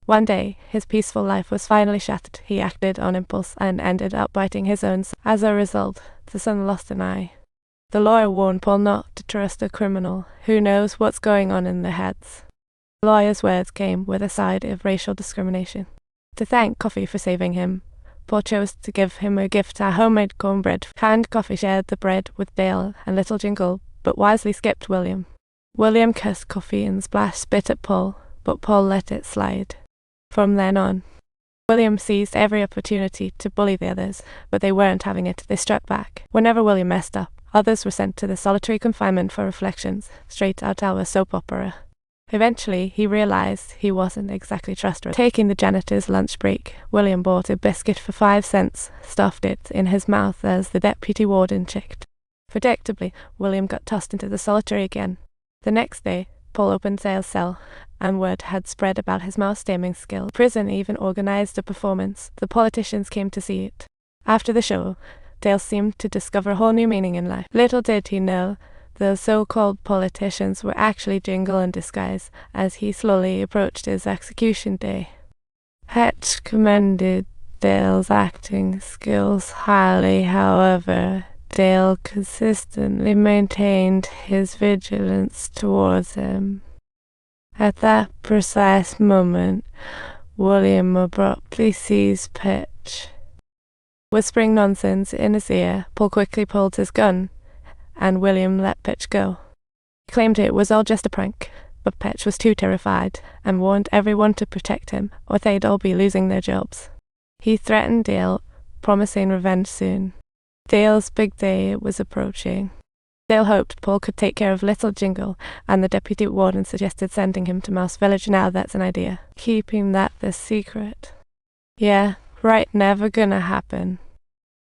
One day, his peaceful life was finally shattered. He acted on impulse and ended up biting his own son. As a result, the son lost an eye. The lawyer warned Paul not to trust a criminal. Who knows what's going on in their heads? The lawyer's words came with a side of racial discrimination. To thank Coffee for saving him, Paul chose to give him a gift, a homemade cornbread. Kind Coffee shared the bread with Dale and Little Jingle, but wisely skipped William. William cursed Coffee and Splash spit at Paul, but Paul let it slide. From then on, William seized every opportunity to bully the others, but they weren't having it. They struck back. Whenever William messed up, others were sent to the solitary confinement for reflections, straight out of a soap opera. Eventually, he realized he wasn't exactly trustworthy. Taking the janitor's lunch break, William bought a biscuit for 5 cents, stuffed it in his mouth as the deputy warden checked. Predictably, William got tossed into the solitary again. The next day, Paul opened Dale's cell, and word had spread about his mouse-taming skill. The prison even organized a performance. The politicians came to see it. After the show, Dale seemed to discover a whole new meaning in life. Little did he know those so-called politicians were actually Jingle in disguise as he slowly approached his execution day. Petch commended Dale's acting skills highly, however, Dale consistently maintained his vigilance towards him. At that precise moment, William abruptly seized Petch. Whispering nonsense in his ear, Paul quickly pulled his gun, and William let Petch go. He claimed it was all just a prank, but Petch was too terrified and warned everyone to protect him, or they'd all be losing their jobs. He threatened Dale, promising revenge soon. Dale's big day was approaching. Dale hoped Paul could take care of Little Jingle, and the deputy warden suggested sending him to Mouse Village. Now that's an idea. Keeping that the secret. Yeah, right, never gonna happen.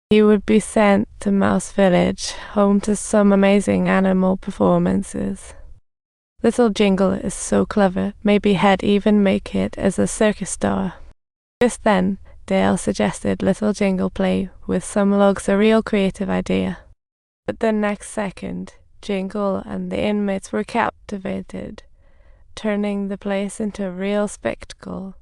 He would be sent to Mouse Village, home to some amazing animal performances. Little Jingle is so clever, maybe he'd even make it as a circus star. Just then, Dale suggested Little Jingle play with some logs, a real creative idea. But the next second, Jingle and the inmates were captivated, turning the place into a real spectacle.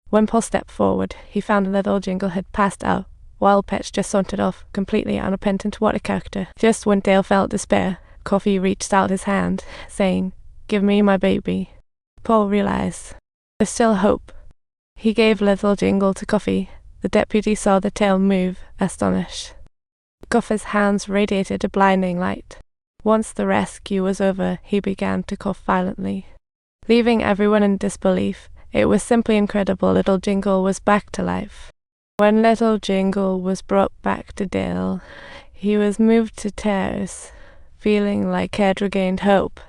When Paul stepped forward, he found Little Jingle had passed out, while Petch just sauntered off, completely unrepentant. What a character. Just when Dale felt despair, Coffee reached out his hand, saying, "Give me my baby." Paul realized there's still hope. He gave Little Jingle to Coffee. The deputy saw the tail move, astonished. Coffee's hands radiated a blinding light. Once the rescue was over, he began to cough violently, leaving everyone in disbelief. It was simply incredible. Little Jingle was back to life. When Little Jingle was brought back to Dale, he was moved to tears, feeling like he'd regained hope.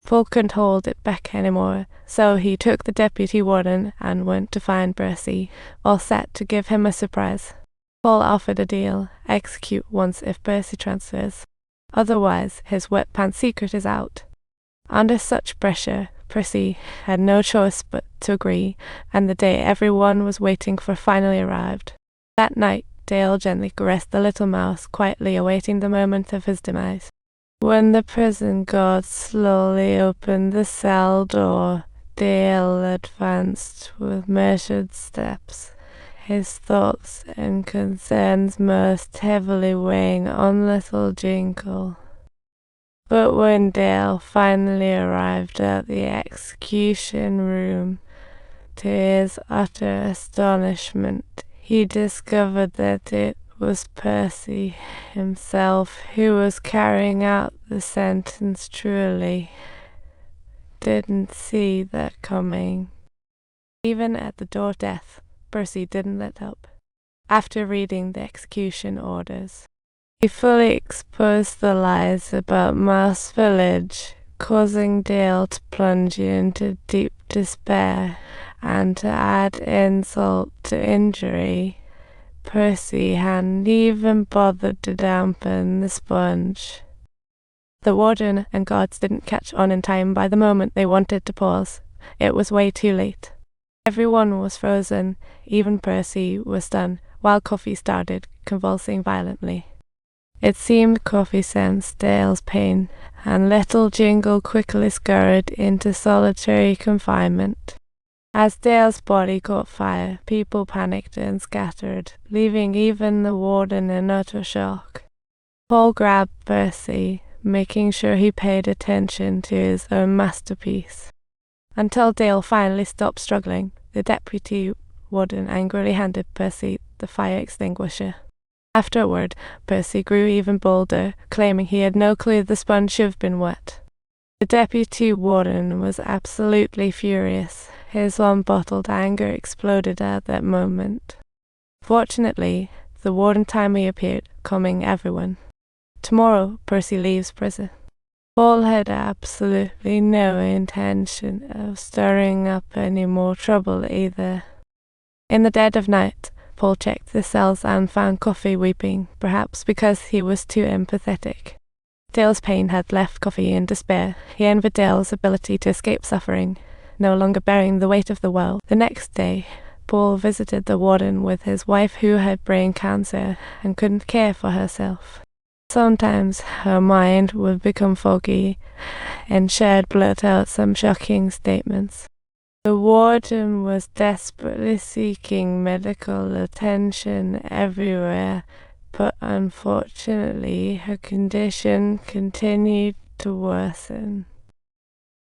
Paul couldn't hold it back anymore, so he took the deputy warden and went to find Percy, all set to give him a surprise. Paul offered a deal: execute once if Percy transfers. Otherwise, his wet pants secret is out. Under such pressure, Percy had no choice but to agree, and the day everyone was waiting for finally arrived. That night, Dale gently caressed the little mouse, quietly awaiting the moment of his demise. When the prison guard slowly opened the cell door, Dale advanced with measured steps, his thoughts and concerns most heavily weighing on Little Jingle. But when Dale finally arrived at the execution room, to his utter astonishment, he discovered that it was Percy himself who was carrying out the sentence. Truly didn't see that coming. Even at the door of death, Percy didn't let up. After reading the execution orders, he fully exposed the lies about Mouse Village, causing Dale to plunge into deep despair, and to add insult to injury, Percy hadn't even bothered to dampen the sponge. The warden and guards didn't catch on in time. By the moment they wanted to pause, it was way too late. Everyone was frozen, even Percy was stunned, while Coffee started convulsing violently. It seemed Coffee sensed Dale's pain, and Little Jingle quickly scurried into solitary confinement. As Dale's body caught fire, people panicked and scattered, leaving even the warden in utter shock. Paul grabbed Percy, making sure he paid attention to his own masterpiece. Until Dale finally stopped struggling, the deputy warden angrily handed Percy the fire extinguisher. Afterward, Percy grew even bolder, claiming he had no clue the sponge should have been wet. The deputy warden was absolutely furious. His unbottled anger exploded at that moment. Fortunately, the warden timely appeared, calming everyone. Tomorrow, Percy leaves prison. Paul had absolutely no intention of stirring up any more trouble either. In the dead of night, Paul checked the cells and found Coffee weeping, perhaps because he was too empathetic. Dale's pain had left Coffee in despair. He envied Dale's ability to escape suffering, no longer bearing the weight of the world. The next day, Paul visited the warden with his wife who had brain cancer and couldn't care for herself. Sometimes her mind would become foggy and she'd blurt out some shocking statements. The warden was desperately seeking medical attention everywhere, but unfortunately her condition continued to worsen.